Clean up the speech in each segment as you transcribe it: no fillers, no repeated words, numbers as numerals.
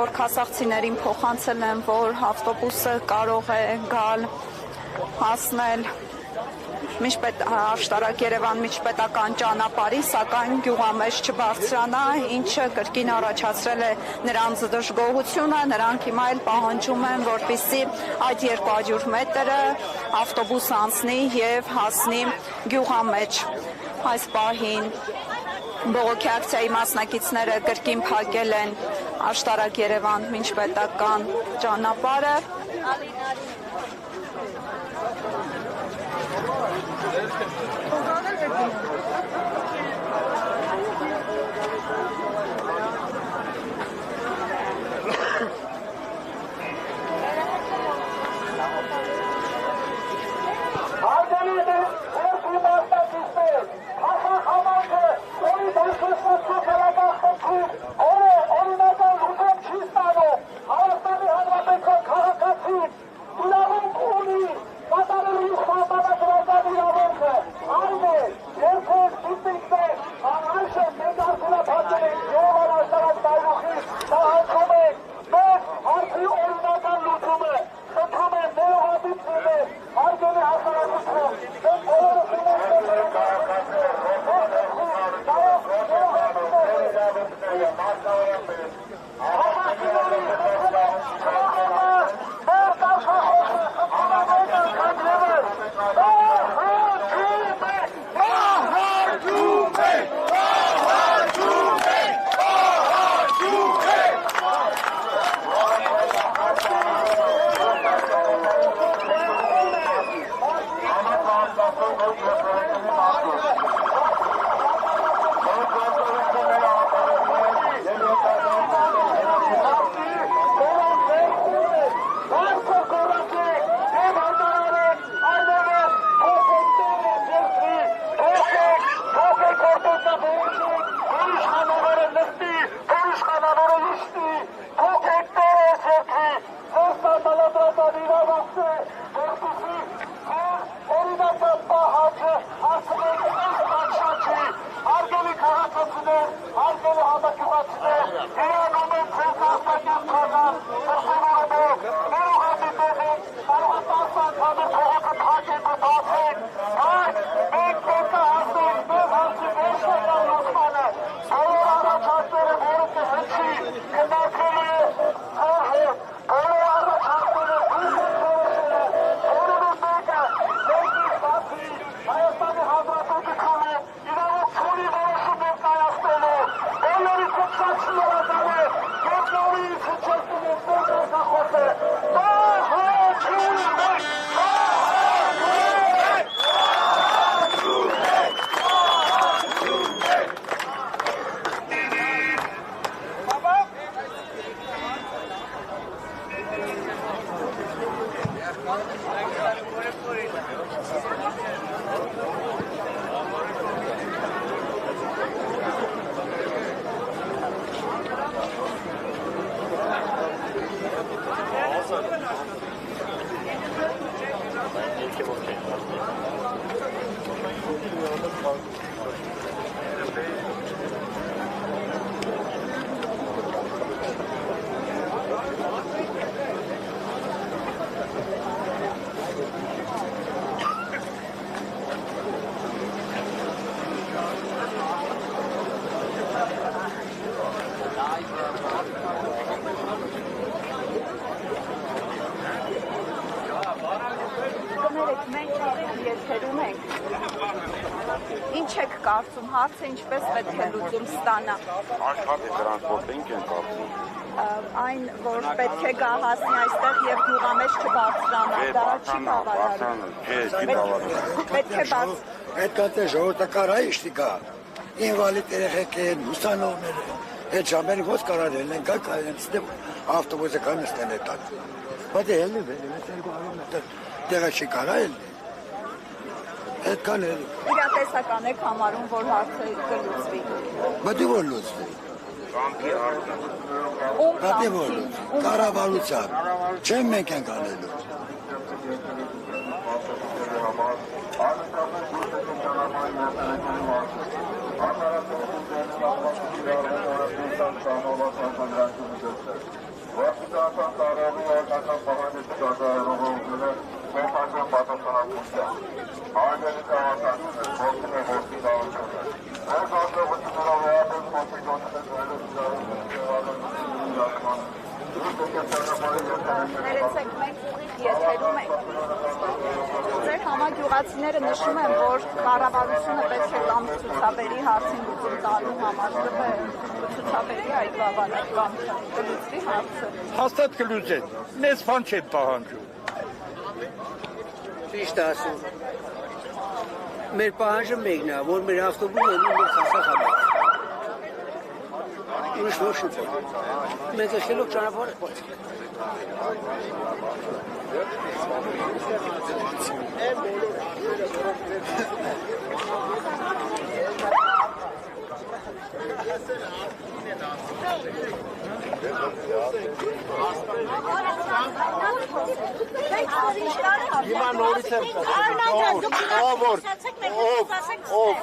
որ քասախցիներին փոխանցել են, որ ավտոբուսը կարող է գալ հասնել աշտարակ Երևան միջպետական ճանապարհի, սակայն գյուղամեջ չբարձրանա, ինչը կրկին առաջացրել է նրանց դժգոհությունը, նրանք հիմա էլ պահանջում են, որպեսզի այդ 200 մետրը ավտոբուս անցնի եւ հասնի գյուղամեջ։ Այս պահին բողոքի ակցիայի մասնակիցները կրկին փակել են աշտարակ Երևան միջպետական ճանապարհը։ Ինչ եք կարծում, հարցը ինչպես պետք է լուծում ստանա։ Աշխատի տրանսպորտը ինչ են կարծում։ Այն, որ պետք է գա հասնի այստեղ եւ գյուղամեջ չբարձրանա, դա չի բավարարում։ Պետք է բաց։ Պետք է ժողովրդակարայի շտիկա։ Ինվալիդ երեխեք են, ուսանողներ են։ Այդ ժամերը ոնց կարարել են, գա կայացնեմ ավտոբուսը կանստեն է տան։ Բայց ելնի վեր, տեղը չի կարայել։ Այդքան էլ։ Իրատեսական եք համարում, որ հարցը կլուծվի։ Բայց որ լուծվի։ Բայց որ լուծվի։ Կառավարությամբ։ Չեմ մենք ենք անելու։ Ներեցեք, մենք ուղիղ եթերում ենք։ Ձեր համագյուղացիները նշում են, որ կառավարությունը պետք է կամ ցուցաբերի հարցին լուծում տալու համար ցուցաբերի այդ բավարար կամ կլուծվի հարցը։ Հաստատ կլուծեն, մեզ բան չեն պահանջում։ Ճիշտ ասում։ Մեր պահանջը մեկն է, որ մեր ավտոբուսը լինի մեր հասարակական։ Ուրիշ ոչ չի։ Մենք ეხելով ճանապարհը փոխենք։ Հիմա նորից եմ ով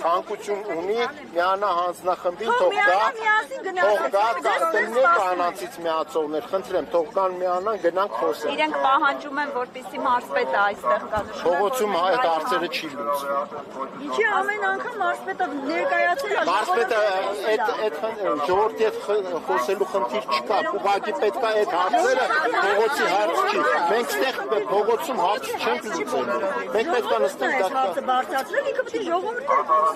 ցանկություն ունի միանա հանձնախմբին թող գա կարտելներ կանանցից միացողներ խնդրեմ թող կան միանան գնանք խոսենք Իրենք պահանջում են, որպեսզի մարզպետը այստեղ գա։ փողոցում այդ հարցերը չի լուծվում Ինչի ամեն անգամ մարզպետը ներկայացել է մարզպետը այդ ժողովրդի հետ խոսելու խնդիր չկա ուղղակի պետք է այդ հարցերը փողոցի հարց չի մենք ստեղ փողոցում հարց չենք լուծելու մենք պետք է նստենք հարցը բարձրացնել ինքը պետք է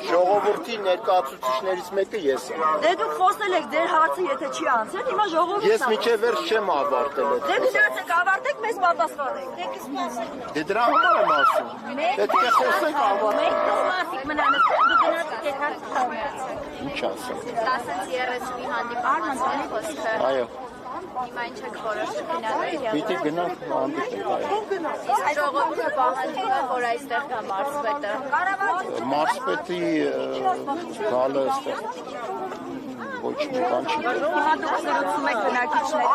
ժողովրդի ներկայացուցիչներից մեկը ես եմ Դե դուք խոսել եք ձեր հարցը եթե չի անցել հիմա ժողովուրդը ես միջև վերջ չեմ ավարտել այդ Դե գնացեք ավարտեք մեզ պատասխանեք դե դրա համար եմ ասում պետք է խոսենք ավարտենք Մասիկ մնանք դու գնացեք այդ հարցը ինչ ասեմ 10:30-ի հանդիպման խոսքը այո Հիմա ինչ եք որոշել գնալու Պիտի գնանք հանդիպենք Ժողովուրդը պահանջում է, որ այստեղ կա մարզպետը մարզպետի գալը այստեղ ոչ մի բան չի Հիմա դուք զրուցում եք բնակիչների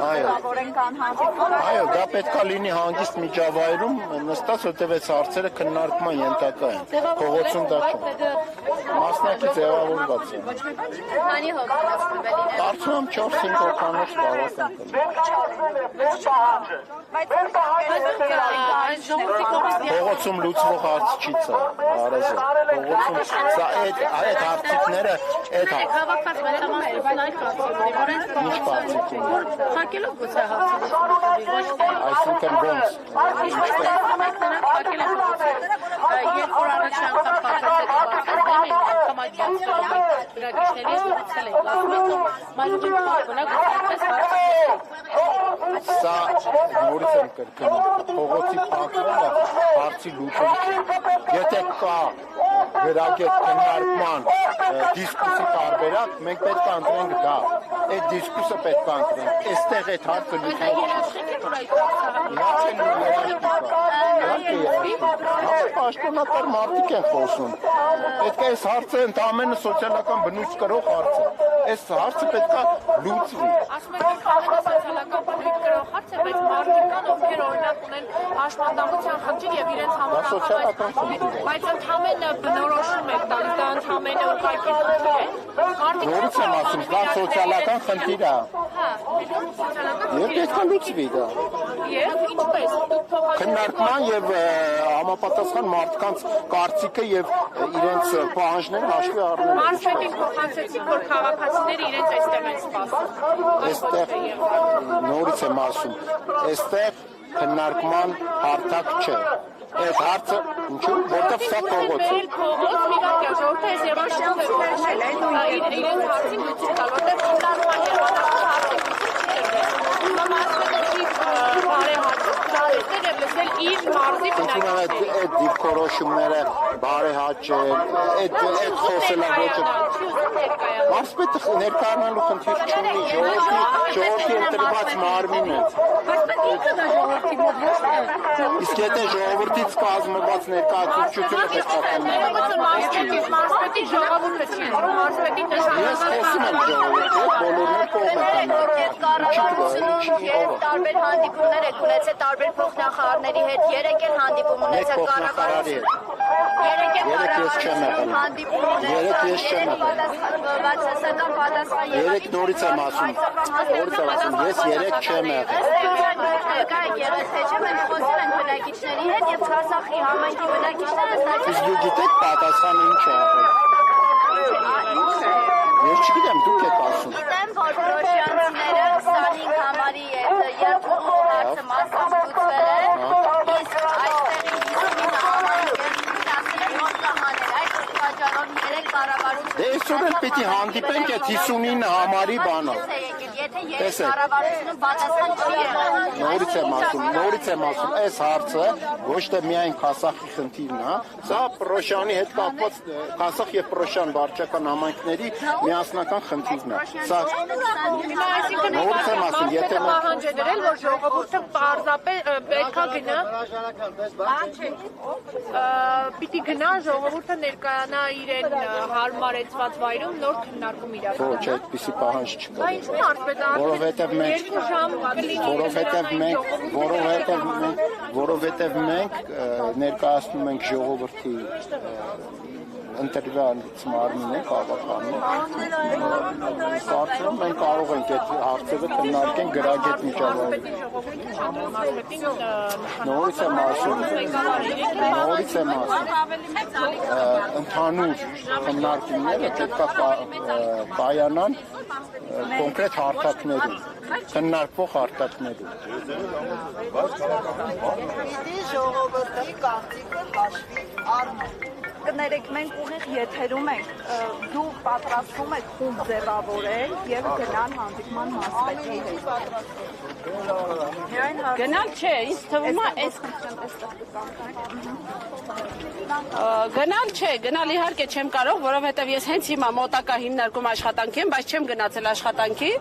հետ որենք անհանդիպում Այո, դա պետք է լինի հանգիստ միջավայրում նստած, որտեղ այս հարցերը քննարկման ենթակա են փողոցում դա չէ Մասնակից ձևավորված է Քանի հոգանոց կլինի Կարծում եմ 4-5 հոգանոց բավական Փողոցում լուծվող հարց չի սա Արազը Փողոցում սա այդ հարցիկները այդ Հավաքված մեծամասնություն այդ կարծիքն է, որ ինչ կարծիք ունի փակելով գուցե հարցը ոչ թե Այսինքն ոնց Երբ որ առաջ անգամ պատրաստել անգամ այդ բացառում գրագիչների ստացել են լավմետով մայրուղի բնակ այդպես Սա նորից եմ կրկնում փողոցի փակվելը հարցի լուծում չի Եթե կա գրագետ քննարկման դիսկուսի տարբերակ մենք պետք է ընտրենք դա այդ դիսկուսը պետք է ընտրենք այստեղ այդ հարցը Պաշտոնատար մարդիկ են խոսում պետք է այս հարցը ընդամենը սոցիալական բնույթ կրող հարց է այս հարցը պետք է լուծվի Ասում եմ, ամենը սոցիալական բնույթ կրող հարց է, բայց մարդիկ կան, ովքեր օրինակ ունեն հաշմանդամության խնդիր եւ իրենց համանախապայտ բայց ընդամենը բնորոշում եք տալիս, դա ընդամենը ուղղակի խնդիր է Նորից եմ ասում, դա սոցիալական խնդիր է Եվ պետք է լուծվի դա Եվ ինչպես Քննարկման եւ համապատասխան մարդկանց կարծիքը եւ իրենց պահանջները հաշվի առնելու Մարզպետին փոխանցեցիք, որ քաղաքացիները իրենց այստեղ են սպասում Այստեղ նորից եմ ասում այստեղ քննարկման հարթակ չէ Այդ հարցը ինչու որտեղ սա փողոց է Փողոց մի բան կա, ժողովուրդը այս երաժշտություն իրենց հարցին լուծում տալ, որտեղ քննարկման երաժշտություն հարցը իր մարզի Այդ դիրքորոշումները բարեհաճել, այդ խոսելավոճը Մարզպետը ներկայանալու խնդիր չունի, ժողովրդի ընտրված մարմին է Իսկ եթե ժողովրդից կազմված ներկայացուցչությունը պետք է Մարզպետի ժողովուրդը չի, մարզպետի Ես խոսում եմ ժողովրդի, բոլորներ կողմ են տարբեր հանդիպումներ եք ունեցել տարբեր փոխնախարարների հետ, երեք էլ հանդիպում ունեցել կառավարության Երեք էլ ես չեմ եղել հանդիպում Երեք ես չեմ եղել բացասական պատասխան Երեք նորից եմ ասում ես երեք չեմ եղել Կա եղել թե չէ մենք խոսում ենք բնակիչների հետ եւ Արցախի համայնքի բնակիչները Իսկ դու գիտեք պատասխանը ինչ է եղել Ես չգիտեմ դուք եք ասում Գիտեմ որ Ռոշյան այսօր էլ պիտի հանդիպենք այդ 59 համարի բանով։ Եթե երեք կառավարությունում պատասխան չի եղել։ Նորից եմ ասում, այս հարցը ոչ թե միայն Քասախի խնդիրն է, սա Պրոշյանի հետ կապված Քասախ եւ Պրոշյան վարչական համայնքների միասնական խնդիրն է։ Սա նորից եմ ասում, եթե պահանջ է դրել, որ ժողովուրդը պարզապես պետքա գնա, պիտի գնա ժողովուրդը ներկայանա իրեն հարմարեցված վայրում նոր քննարկում իրականացնել։ ոչ, այդպիսի պահանջ չկա։ Բայց ինչու՞ արժե Որովհետև մենք ներկայացնում ենք ժողովրդի ընտրված մարմինը բավականին։ Կարծում մենք կարող ենք այդ հարցերը քննարկել գրագետ միջավայրում։ Նորից եմ ասում, ընդհանուր քննարկումները պետք է կայանան կոնկրետ հարթակներում, քննարկվող հարթակներում։ Ժողովրդի կարծիքը հաշվի առնենք։ Կներեք, մենք ուղիղ եթերում ենք, դու պատրաստվում եք խումբ ձևավորել եւ գնալ հանդիպման մասնակցի հետ։ Գնալ չէ, ինձ թվում է այս գնալ չէ, գնալ իհարկե չեմ կարող, որովհետև ես հենց հիմա մոտակա հիմնարկում աշխատանքի եմ, բայց չեմ գնացել աշխատանքի,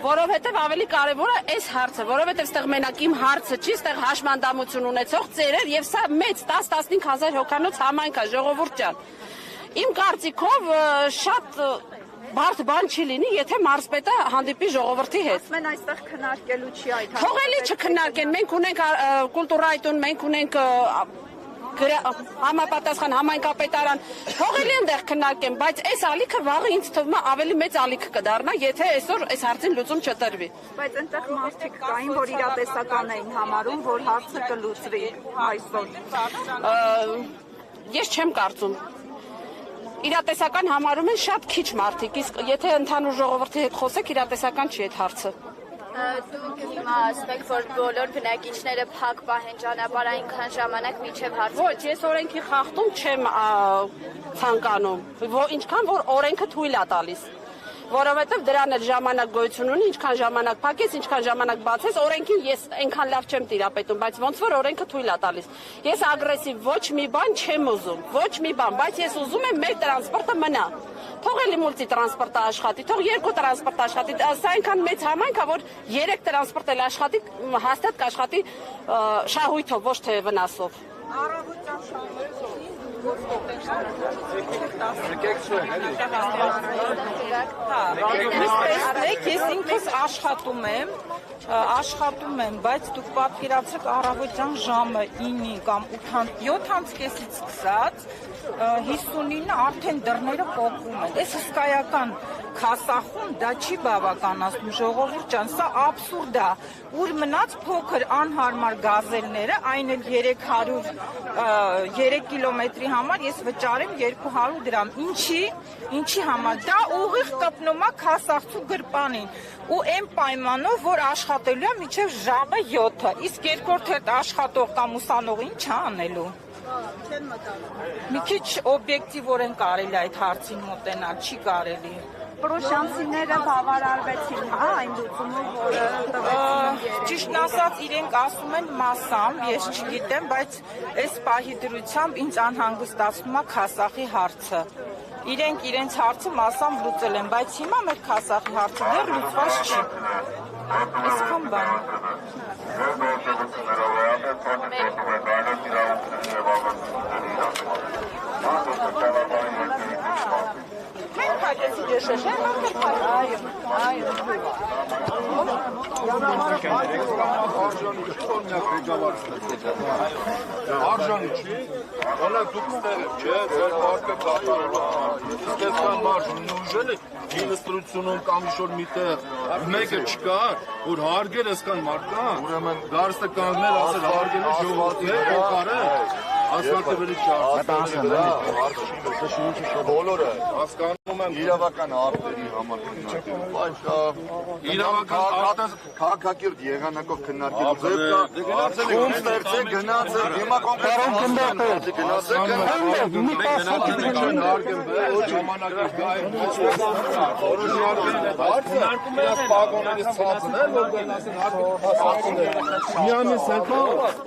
որովհետև ավելի կարևոր է այս հարցը, որովհետև ստեղ մենակ իմ հարցը չի, ստեղ հաշմանդամություն ունեցող ծերեր եւ սա մեծ 10-15 հազար հոգանոց համայնք է, ժողովուրդ ջան։ Իմ կարծիքով շատ բարդ բան չի լինի, եթե մարզպետը հանդիպի ժողովրդի հետ։ Ասում են այստեղ քննարկելու չի այդ հարցը։ Թողելի չքննարկեն, մենք ունենք կուլտուրայտուն, մենք ունենք համապատասխան համայնքապետարան, թողելի այնտեղ քննարկեն, բայց այս ալիքը վաղը ինձ թվում է ավելի մեծ ալիք կդառնա, եթե այսօր այս հարցին լուծում չտրվի։ Բայց այնտեղ մարդիկ կային, որ իրատեսական էին համարում, որ հարցը կլուծվի այսօր։ Ես չեմ կարծում։ Իրատեսական համարում են շատ քիչ մարդիկ, իսկ եթե ընդհանուր ժողովրդի հետ խոսեք, իրատեսական չի այդ հարցը։ Դուք հիմա ասում եք, որ բոլոր բնակիչները փակ պահեն ճանապարհ այնքան ժամանակ մինչև հարց։ Ոչ, ես օրենքի խախտում չեմ ցանկանում, ինչքան որ օրենքը թույլ է տալիս։ Որովհետև դրան էլ ժամանակ գոյություն ունի, ինչքան ժամանակ փակես, ինչքան ժամանակ բացես, օրենքին ես այնքան լավ չեմ տիրապետում, բայց ոնց որ օրենքը թույլ է տալիս։ Ես ագրեսիվ ոչ մի բան չեմ ուզում, ոչ մի բան, բայց ես ուզում եմ մեր տրանսպորտը մնա։ Թող էլի մուլտի տրանսպորտը աշխատի, թող երկու տրանսպորտ աշխատի, սա այնքան մեծ համայնք է, որ 3 տրանսպորտ էլ աշխատի, հաստատ կաշխատի շահույթով, ոչ թե վնասով։ Ես ինքս աշխատում եմ, բայց դուք պատկերացրեք առավոտյան ժամը 9 կամ 7:30-ից սկսած 59-ը արդեն դռները կոկում են։ Այս հսկայական Քասախում դա չի բավականացնում, ժողովուրդ ջան, սա աբսուրդ է, ուր մնաց փոքր անհարմար գազելները, այն էլ 3 կիլոմետրի համար ես վճարեմ 200 դրամ։ Ինչի համար։ Դա ուղիղ կպնում է Քասախցու գրպանին ու այն պայմանով, որ աշխատելու է մինչև ժամը 7-ը, իսկ երկրորդ հետ աշխատող կամ ուսանող ինչ անելու։ Մի քիչ օբյեկտիվորեն կարելի այդ հարցին մոտենալ, չի կարելի։ Պրոշյանցիները բավարարվեցին, հա, այն լուծումը, որը տվեցին։ Ճիշտն ասած, իրենք ասում են մասամբ, ես չգիտեմ, բայց այս պահի դրությամբ ինձ անհանգստացնում է Քասախի հարցը։ Իրենք իրենց հարցը մասամբ լուծել են, բայց հիմա մեր Քասախի հարցը դեռ լուծված չի։ Այսքան բան։ Արժանի չի, օրինակ դուք ստեղ եք, չէ, ձեր մարդը կատարել մարժն ուժել է, ինստրուցիոնում կամ ինչ-որ միտեղ մեկը չկար, որ հարգել այսքան մարդկան, դարստը կանգնել ասել հարգելու ժողովրդի փոխարեն, ասֆալտը վրի չարցել, բոլորը հասկանում իրավական արտերի համար քննարկելու, բայց իրավական քաղաքակիրթ եղանակով քննարկելու ձև կա, խումբ ստեղծեք, գնացեք, հիմա կոնկրետ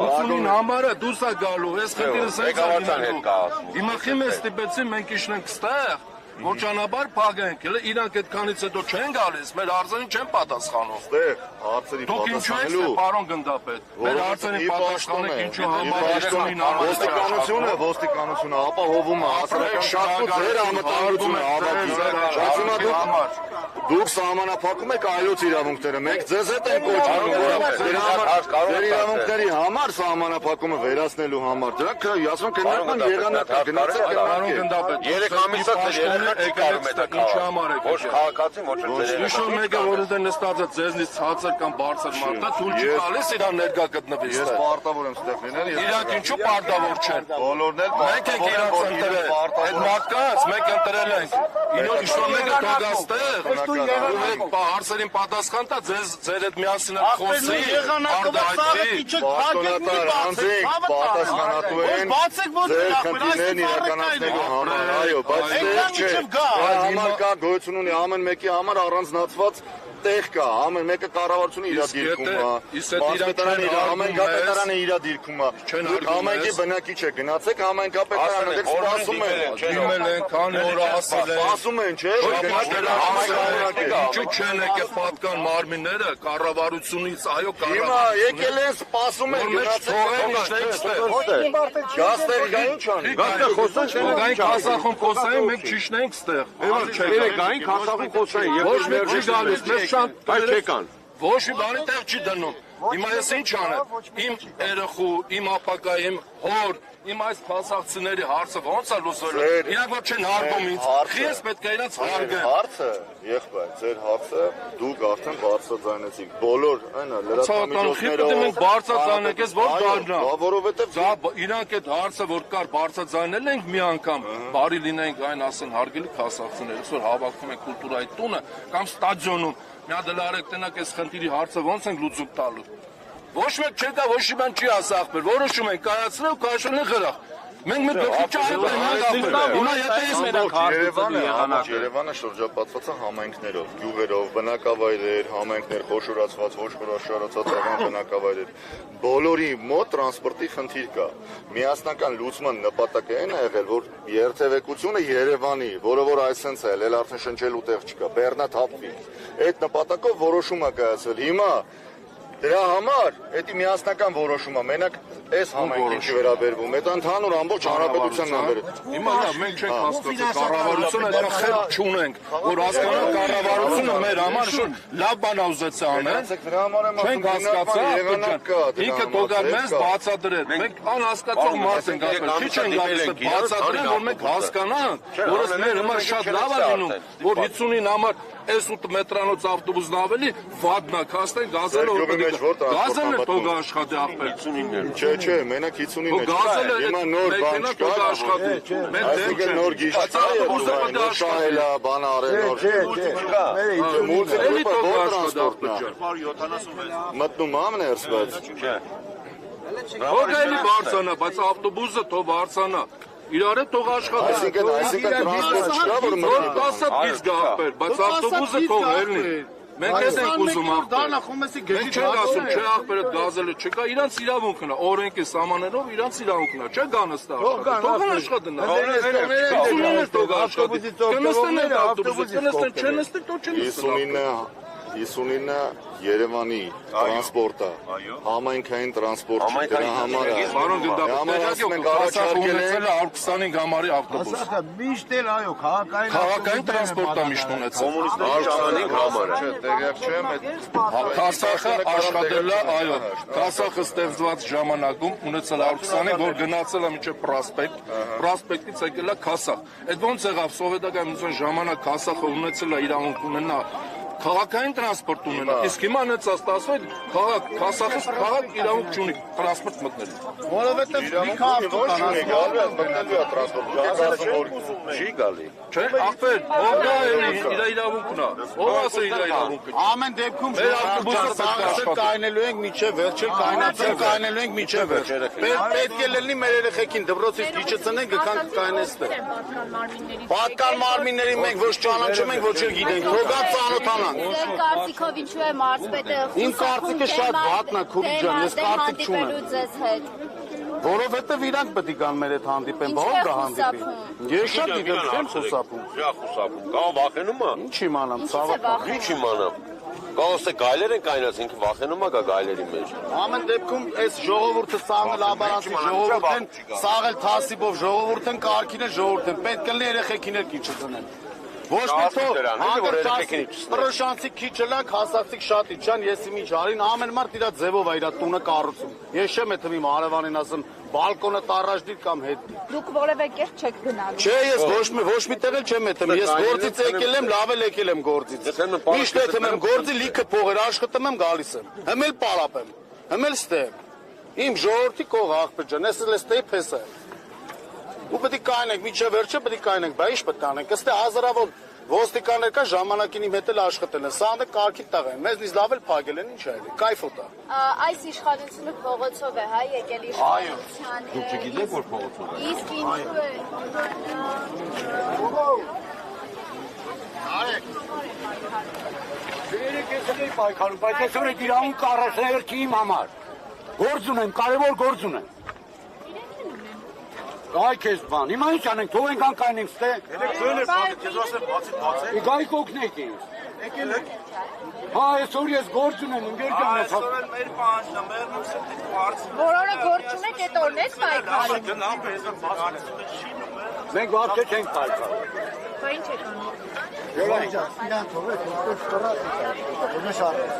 Ուսումին համարը դուրս է գալու, ես խնդիրը սենց է լինելու։ Հիմա խիմ է ստիպեցին, մենք իշնենք ստեղ, որ ճանապարհ փակենք, իրանք այդքանից հետո չեն գալիս, մեր հարցերին չեն պատասխանում։ ստեղ հարցերի Դուք ինչու եք պարոն գնդապետ, մեր հարցերին պատասխանեք ինչու համար ոստիկանությունը ապահովում է հասարակական շահը, ձեր անվտանգությունը ապահովում։ Դուք սահմանափակում եք այլոց իրավունքները, մենք ձեզ հետ ենք կոչվում, ձեր իրավունքների համար սահմանափակումը վերացնելու համար։ Դրանք ասում են քննարկման եղանակ է, գնացեք քննարկեք։ 3 ամիս է ինչի համար եք։ Ոչ քաղաքացին, ոչ էլ Իշո մեկը որ դե նստած է ձեզնից ցածր կամ բարձր մարդը, թույլ չի տալիս իրան ներկա գտնվի։ Ես պարտավոր եմ ստեղ լինել։ Իրանք ինչու պարտավոր չեն։ Բոլորն էլ մենք ենք իրանք ընտրել։ Այդ մարդկանց մենք ընտրել ենք։ Իշո մեկը թողաստեղ։ Եք հարցերին պատասխան տա ձեր հետ միասին խոսի։ Պատասխանատու են ձեր քննիներն իրականացնելու համար, այո, բայց համար կա գոյություն ունի ամեն մեկի համար առանձնացված տեղ կա, ամեն մեկը կառավարությունը իր դիրքում է, մարզպետարանը համայնքապետարանը իր դիրքում է, դուք համայնքի բնակիչ եք, գնացեք համայնքապետարանը, դեք սպասում են, սպասում են, չէ՞, ինչու չեն եկել պատկան մարմինները կառավարությունից, այո, հիմա եկել են, սպասում են, գնացեք, գա ինչ անի, գայինք հասախում խոսային, մենք չիշնենք ստեղ, գայինք հասախում խոսային, ոչ մեկ չի գալիս, մեզ բայց չեկան։ Ոչ մի բանի տեղ չի դնում։ Հիմա ես ինչ անեմ, իմ երեխու, իմ ապակա, իմ հոր, իմ այս փասախցիների հարցը ո՞նց է լուծվելու։ Իրանք որ չեն հարգում ինձ, ես պետք է իրանց հարգեմ։ Հարցը, եղբայր, ձեր հարցը դուք արդեն բարձրաձայնեցիք։ Բոլոր այնա լրատվամիջոցներով մենք բարձրաձայնենք, ես ո՞ր դառնա։ Որովհետև իրանք այդ հարցը որ կար բարձրաձայնել ենք մի անգամ, բարի լինենք այն ասեն հարգելի փասախցիներ, այսօր հավաքում ենք կուլտուրայի տունը կամ ստադիոնում։ Մի հատ լարեք տնակ այս խնդիրի հարցը ո՞նց ենք լուծում տալու։ Ոչ մեկ չեկա, ոչ մի բան չի ասա ախպեր, որոշում են կայացնել ու կայացնել են խրախ։ Մենք մի գլխի չահետենք Երևանը շրջապատված է համայնքներով, գյուղերով, բնակավայրեր, համայնքներ, խոշորացված, ոչ խոշորացված բնակավայրեր։ Բոլորի մոտ տրանսպորտի խնդիր կա։ Միասնական լուծման նպատակը այն է եղել, որ երթևեկությունը Երևանի, որը որ այսպես է, էլ արդեն շնչելու տեղ չկա, Բեռնա թափվի։ Այդ նպատակով որոշում է կայացվել։ Հիմա դրա համար դա միասնական որոշում է, մենակ այս համայնքին չի վերաբերվում, դա ընդհանուր ամբողջ հանրապետությանն է վերաբերվում։ Հիմա մենք չենք հասկացել, կառավարությունը այդքան խելք չունենք, որ հասկանանք կառավարությունը մեր համար շուտ լավ բան ուզեց անել։ Չենք հասկացել, ինքը թողած մեզ բացատրել։ Մենք անհասկացող մարդ ենք ասել, չի չեն գալիս բացատրել, որ մենք հասկանանք, որ մեր համար շատ լավ է լինում, որ 50-ին համար այս 8 մետրանոց ավտոբուսն ավելի վատն է, քաստեն գազելը որ գազելը թող աշխատի ախպեր 59-ներ։ Չէ, մենակ 59-ն է։ Հիմա նոր բան չկա, այսինքն նոր գիծ չկա, շահելա, բան արել, նոր մուլտիկա, որ տրանսպորտն է։ Մտնում ամն է երսված։ Թող էլի բարձանա, բայց ավտոբուսը թող բարձանա։ Իրար է թող աշխատի։ Այսինքն տրանսպորտ չկա, որ մտնում։ 10 գիծ գախպեր, բայց ավտոբուսը թող ելնի։ Մենք ես ենք ուզում ախպեր։ Մենք չենք ասում, չէ ախպերը գազելը չկա, իրանց իրավունքն է, օրենքի սահմաններով իրանց իրավունքն է, չէ գանստա աշխատի։ Թող աշխատեն։ Թող աշխատի։ Կնստեն այդ ավտոբուսը, կնստեն, չնստեն, թող չնստեն։ 59-ը Երևանի տրանսպորտը, համայնքային տրանսպորտ չի, դրա համար է։ Պարոն գնդապետ, առաջարկել են 125 համարի ավտոբուս։ Միշտ էլ այո, քաղաքային տրանսպորտը միշտ ունեցել։ 125 համարը։ Չէ, տեղյակ չեմ, այդ Քասախը աշխատել է, այո, Քասախը ստեղծված ժամանակում ունեցել 125, որ գնացել է մինչև Պրոսպեկտ, Պրոսպեկտից եկել է Քասախ։ Այդ ոնց եղավ սովետական միության ժամանակ Քասախը ունեցել է իրավունք ունենա Քաղաքային տրանսպորտ ունենա։ Իսկ հիմա նեցած տասվեց քաղաք, հասախս քաղաք իրավունք չունի տրանսպորտ մտնելու։ Որովհետև լիքը ավտոկան մտնելու է տրանսպորտ։ Չի գալի։ Չէ, ախպեր, ով դա իր իրավունքն է։ Ով ասե իր իրավունքը։ Ամեն դեպքում ավտոբուսը կայնելու ենք միջև վերջ, կայնացել կայնելու ենք միջև վերջ։ Պետք է լինի մեր երեխեքին դպրոցից գիչեցնենք գքան կայնեստը։ Պատկան մարմինների մենք ոչ ճանաչում ենք, ոչ էլ գիտենք։ Թողած ծանոթանանք։ Ձեր կարծիքով ինչու է մարզպետը Իմ կարծիքը շատ վատն է, քուրի ջան, ես կարծիք չունեմ։ ձեզ հետ։ Որովհետև իրանք պետք է գան մեր հետ հանդիպեն, բա ով կա հանդիպի։ Ես շատ դիտեմ, չեմ խուսափում։ Շա խուսափում։ Կա վախենում է։ Ինչ իմանամ, ցավոք։ Ինչ իմանամ։ Կողոսը գայլեր են կայնած, ինքը վախենում է գա գայլերի մեջ։ Ամեն դեպքում այս ժողովուրդը սաղը լաբարանցի ժողովուրդ են, սաղել թասիբով ժողովուրդ են, կարգին է ժողովուրդ են, պետք է երեխեքին էլ քիչ ծնեն։ Ոչ մի թող պրոշանցիկ քիչ լակ, հասարցիկ շատ իջան, ես իմ իջարին, ամեն մարդ իրա ձևով է իրա տունը կառուցում։ Ես չեմ էթ իմ հարևանին ասեմ, բալկոնը տարաժդիր կամ հետ։ Դուք որևէ կերտ չեք գնալու։ Չէ, ես ոչ մի տեղ էլ չեմ էթում, ես գործից եկել եմ, լավ էլ եկել եմ գործից։ Միշտ էթում եմ գործի լիքը փողեր աշխատում եմ, գալիս եմ։ Հմ էլ պարապ եմ, հմ էլ ստեղ։ Իմ ժողովրդի կող աղբեր ջան, ես էլ ստեի փես է։ Ու պետք է կայնենք, միջև վերջը պետք է կայնենք, բա ինչ պետք է անենք։ Ըստ հազարավոր ոստիկաններ կա ժամանակին իմ հետ էլ աշխատել են, սա կարգի տեղ են, մեզնից լավ էլ փագել են, ինչ այլ, կայֆոտ է։ Այս իշխանությունը փողոցով է, հա, եկել իշխանության։ Դուք չգիտեք որ փողոցով է։ Իսկ ինչու է։ Արեք։ Երեք ես էլ պայքարում, բայց այսօր այդ իրավունք առասներ չի իմ համար։ Գործ ունեմ, կարևոր գործ ունեմ։ Գայ քեզ բան, հիմա ինչ անենք, թողենք անկայնենք ստե։ Էլեկտրոն է բանը, քեզ ասեմ բացի բացե։ Գայ կօգնեք ինձ։ Եկել եք։ Հա, այսօր ես գործ ունեմ, ընկեր ջան, ես։ Այսօր էլ մեր պահանջն է, մեր նույնիսկ բարձ։ Որոնը գործ ունեք, այդ օրն է պայքարում։ Գնամ, ես բացի։ Մենք վաղ չենք պայքարում։ Բա ինչ եք անում։ Իրան թողեք, որպես կրած է։ Ոնց արել։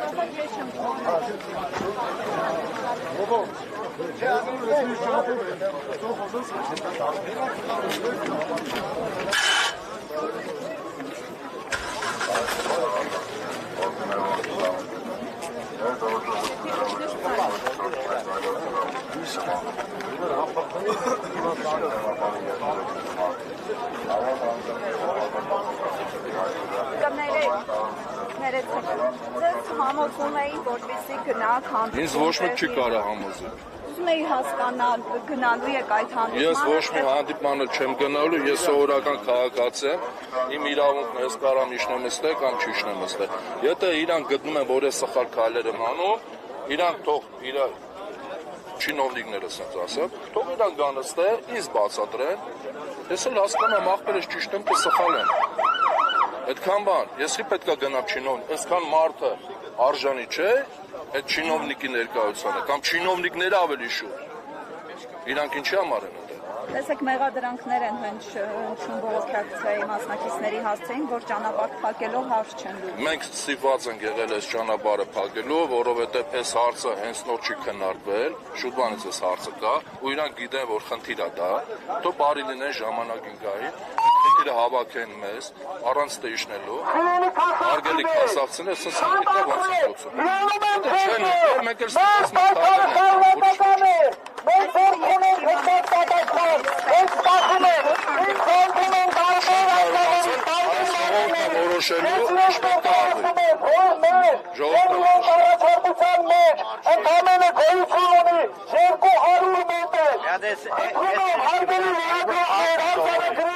Ձեզ համոզում էի, որպեսզի գնաք հանդիպում։ Ինձ ոչ մեկ չի կարող համոզել։ Ուզում էի հասկանալ, գնալու եք այդ հանդիպմանը։ Ես ոչ մի հանդիպմանը չեմ գնալու, ես սովորական քաղաքացի եմ, իմ իրավունքն է, ես կարամ իջնեմ այստեղ կամ չիջնեմ այստեղ։ Եթե իրանք գտնում են, որ ես սխալ քայլեր եմ անում, իրանք թող իր չինովնիկները ասած ասած, թող իրանք գան այստեղ, ինձ բացատրեն։ Ես էլ հասկանամ, ախպերս ճիշտ եմ, թե սխալ եմ։ Այդքան բան, ես ի պետք է գնամ չինովնիկ, այսքան մարդը արժանի չէ, այդ չինովնիկի ներկայությանը, կամ չինովնիկները ավելի շուտ։ Իրանք ինչի համար են այդտեղ։ Տեսեք, մեղադրանքներ են հնչում բողոքակցիայի մասնակիցների հասցեին, որ ճանապարհ փակելով հարց չեն լուծում։ Մենք ստիպված ենք եղել այս ճանապարհը փակելու, որովհետև այս հարցը հենց նոր չի քննարկվել, շուտ բանից այս հարցը կա, ու իրանք գիտեն, որ խնդիր է դա, թող բարի լինեն ժամանակին գային, խնդիրը հավաքեն մեզ, առանց տեշնելու, արգելիք հասարակցնել, ասես գիտե ոնց է գործում։ Չեն, մենք էլ ստիպված ենք Մենք ունենք հետք պատասխան, մենք սպասում ենք, մենք խնդրում ենք որոշելու ինչ պետք է արվի։ Ժողովուրդ առաջարկության մեջ ընդամենը գոյություն ունի 200 մետր։ Ընդունում հարգելի լրագրողներ, արձանագրի,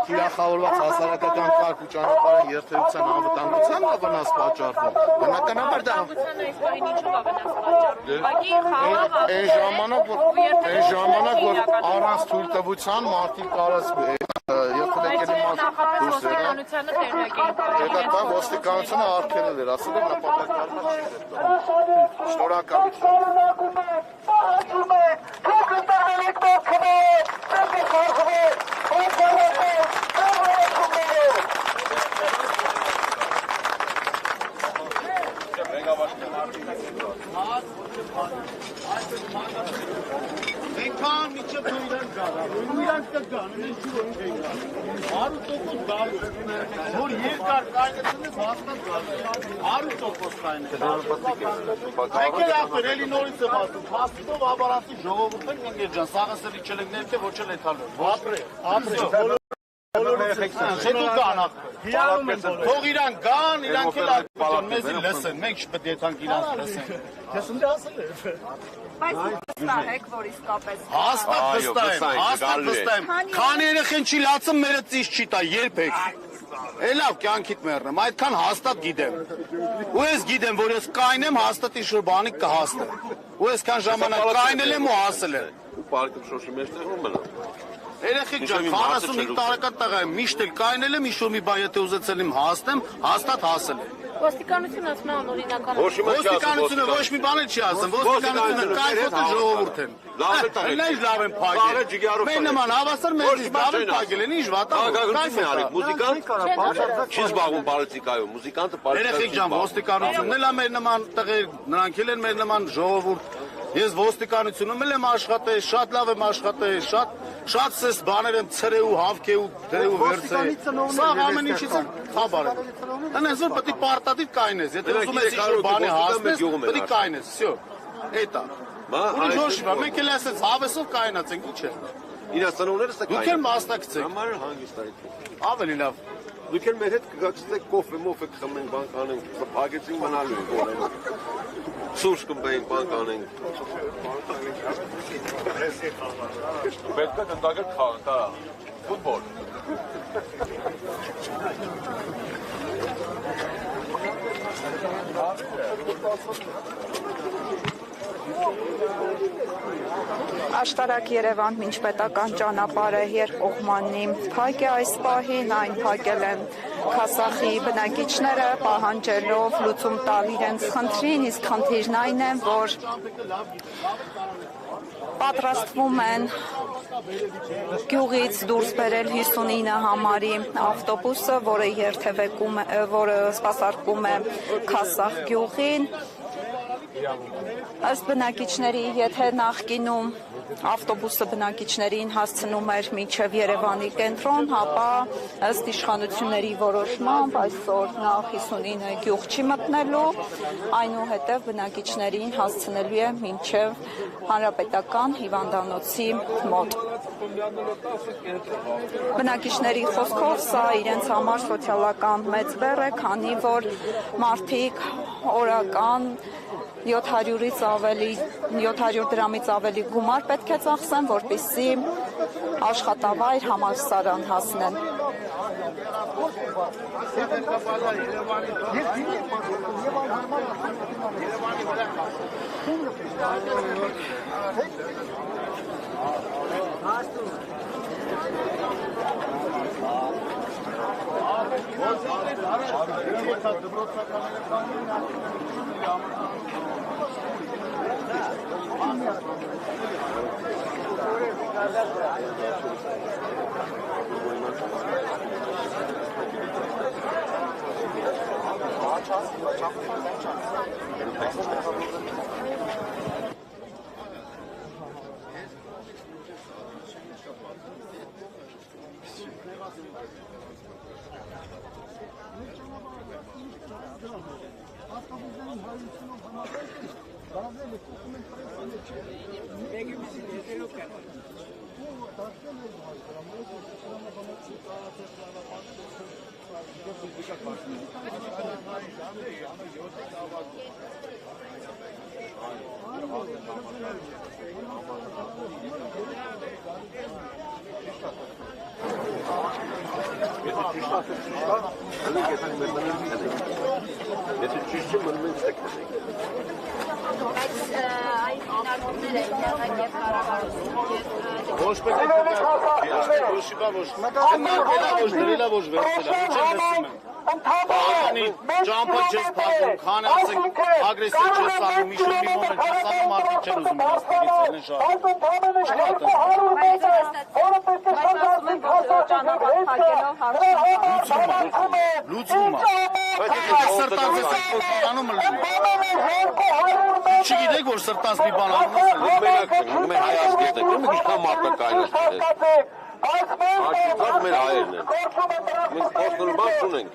Թիրախավորված հասարակական կարգ ու ճանապարհային երթևեկության անվտանգության վնաս պատճառվում։ Բնականաբար դա այն ժամանակ որ առանց թույլտվության մարդիկ կարած երթևեկելի մարդիկ ոստիկանությունը արգելել էր, ասել էր նպատակարար Մենք Իրանք կգան, մենք չի որ չենք։ 100% գալու։ Որ երկար կայնեցնես հաստատ գալու։ 100% կայնեցնես։ Եք էլ ախր, էլի նորից եմ ասում, փաստով աբարանցի ժողովուրդն ինգեր ջան, սաղը սրի չելեք ներքե, ոչ էլ էթալը։ Ապրե։ Չէ դու կան ախր։ Թող իրան գան, իրանք էլ ակտիվան, մեզ էլ լսեն, մենք չպետք է եթանք իրանք լսեն։ Ես ունդ ասել է։ Բայց վստահ եք, որ իսկապես Հաստատ վստահ եմ։ Քանի երեխեն չի լացում, մերը ծիշ չի տա, երբեք։ Լավ, կյանքիդ մեռնեմ, այդքան հաստատ գիտեմ։ Ու ես գիտեմ, որ ես կայնեմ, հաստատ ինչ-որ բանի կհասնեմ։ Ու ես քան ժամանակ կայնել եմ ու հասել եմ։ Ու պարկը շոշի մեջ տեղում մնա։ Երեխեք ջան, 45 տարեկան տղա եմ, միշտ էլ կայնել եմ, ինչ-որ մի բան եթե ուզեցել եմ հասնեմ, հաստատ հասել եմ։ Ոստիկանությունը ասում է անօրինական։ Ոստիկանությունը ոչ մի բան չի ասում, ոստիկանությունը կայֆոտ ժողովուրդ են։ Լավ են փակել։ Մեր նման հավասար մեզից լավ են փակել են, ինչ վատ է։ Մուզիկանտ չի զբաղվում պոլիտիկայով, մուզիկանտը Երեխեք ջան, ոստիկանությունն էլ է մեր նման տղեր, նրանք էլ են մեր նման ժողովուրդ։ Ես ոստիկանությունում եմ աշխատել, շատ լավ եմ աշխատել, շատ սես բաներ եմ ցրել ու հավքել ու դրել ու վերցրել։ Սա ամեն ինչից խաբար է։ Այնպես որ պետք է պարտադիր կայնես, եթե ուզում ես ինչ-որ բանի հասնես, պետք է կայնես, всё։ Էտա։ Ուրիշ ոչ բան, մենք էլ ասած հավեսով կայնացենք, ի՞նչ է։ Իրա ծնողներս է կայնացել։ Դուք էլ մասնակցեք։ Համար հանգիստ այդ։ Ավելի լավ։ Դուք էլ մեր հետ կգացեք կոֆե, մոֆե կխմենք, բան կանենք, փակեցին մնալու ենք օրենք։ Սուրճ կմբենք, բան կանենք։ Պետք է դնդակել խաղ, ֆուտբոլ։ Աշտարակ Երևան մինչպետական ճանապարհը երկկողմանի փակ է այս պահին, այն փակել են Քասախի բնակիչները պահանջելով լուծում տալ իրենց խնդրին, իսկ խնդիրն այն է, որ պատրաստվում են գյուղից դուրս բերել 59 համարի ավտոբուսը, որը սպասարկում է Քասախ գյուղին։ Ըստ բնակիչների, եթե նախկինում ավտոբուսը բնակիչներին հասցնում էր մինչև Երևանի կենտրոն, ապա ըստ իշխանությունների որոշմամբ այսօր նա 59 գյուղ չի մտնելու, այնուհետև բնակիչներին հասցնելու է մինչև Հանրապետական հիվանդանոցի մոտ։ Բնակիչների խոսքով սա իրենց համար սոցիալական մեծ բեռ է, քանի որ մարդիկ օրական 700 դրամից ավելի գումար պետք է ծախսեն, որպեսզի աշխատավայր համալսարան հասնեն։ Եթե ճիշտ է, մնում ենք ստեքնենք։ Բայց այս հնարավորները եղան և կառավարություն և Ոչ պետք է ոչ շիպա ոչ մտածելա ոչ դրելա ոչ վերցելա ոչ լսում եմ Բանի ճամփա չես փակում քանացեք ագրեսիվ չես անում իշու մի մոմենտ չես անում մարդիկ չեն ուզում աստղից ելեն շատ լուծումը սրտանց ես անում չգիտեք որ որ սրտանց մի բան անում ես, Մենակ մենք հայ ազգերն ենք, մենք ինչքան մարդակային ենք։ Աշուտած մեր հայերն են։ Մենք կորցնելու բան չունենք։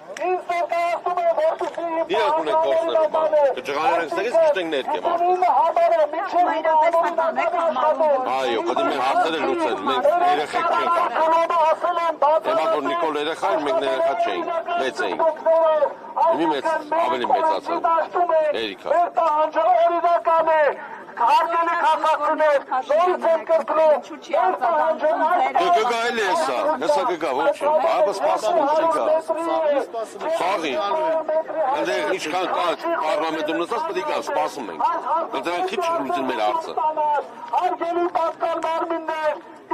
Դիակ ունենք կորցնելու բան։ Կջղաներ ենք ստեղից կշտենք ներք եմ արդեն։ Այո, պետք է մեր հարցերը լուծեն, մենք երեխեք չենք արդեն։ Հիմա որ Նիկոլ երեխա էր, մենք երեխա չէինք, մեծ էինք։ Հիմի մեծ, ավելի մեծացան։ Երիքա։ Հարգելի քաղաքացիներ, նորից եմ կրկնում, մեր պահանջը կգա էլի հեսա, հեսա կգա, ոչ է, այբը սպասում ենք չգա, խաղի, ընդեղ ինչքան կա պարլամենտում նստած պետք է գա, սպասում ենք, դրանք քիչ լուծին մեր հարցը։ Հարգելի պատկան մարմիններ,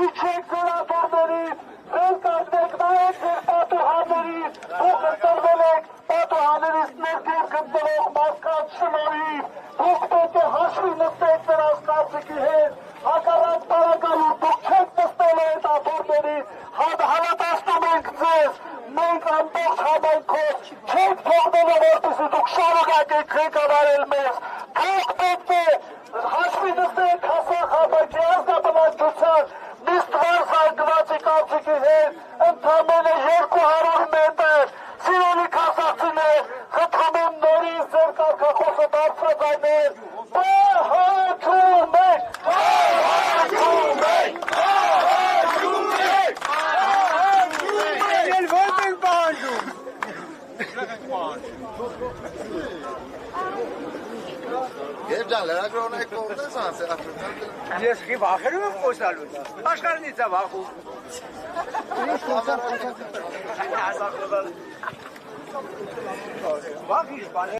իջեք ձերատորներից, ձեր կազմեք նայեք ձեր պատուհաներից, դուք ընտրվել եք պատուհաներից ներքև գտնվող մարդկանց շնորհիվ, դուք պետք է հաշվի նստեք նրանց կարծիքի հետ, հակառակ տարակալու դուք չեք նստել այդ աթոռներից, հավատացնում ենք ձեզ, մենք ամբողջ համայնքով չենք թողնելու, որպեսզի դուք շարունակեք ղեկավարել մեզ, դուք պետք է հաշվի նստեք հասարակ համայնքի ազգաբնակչության նիստվար զարգվածի կարծիքի հետ, ընդամենը 200 մետր, սիրելի քաղաքացիներ, խնդրում եմ նորից ձեր կարգախոսը բարձրացնել, պահանջում ենք, պահանջում ենք, պահանջում ենք, Էլ ո՞ր ենք պահանջում։ Երջան, լրագրողն եք կողմնես անց, Ես խի վախերում եմ խոսալուց, աշխարհնից է վախում։ Վախ ինչ բան է։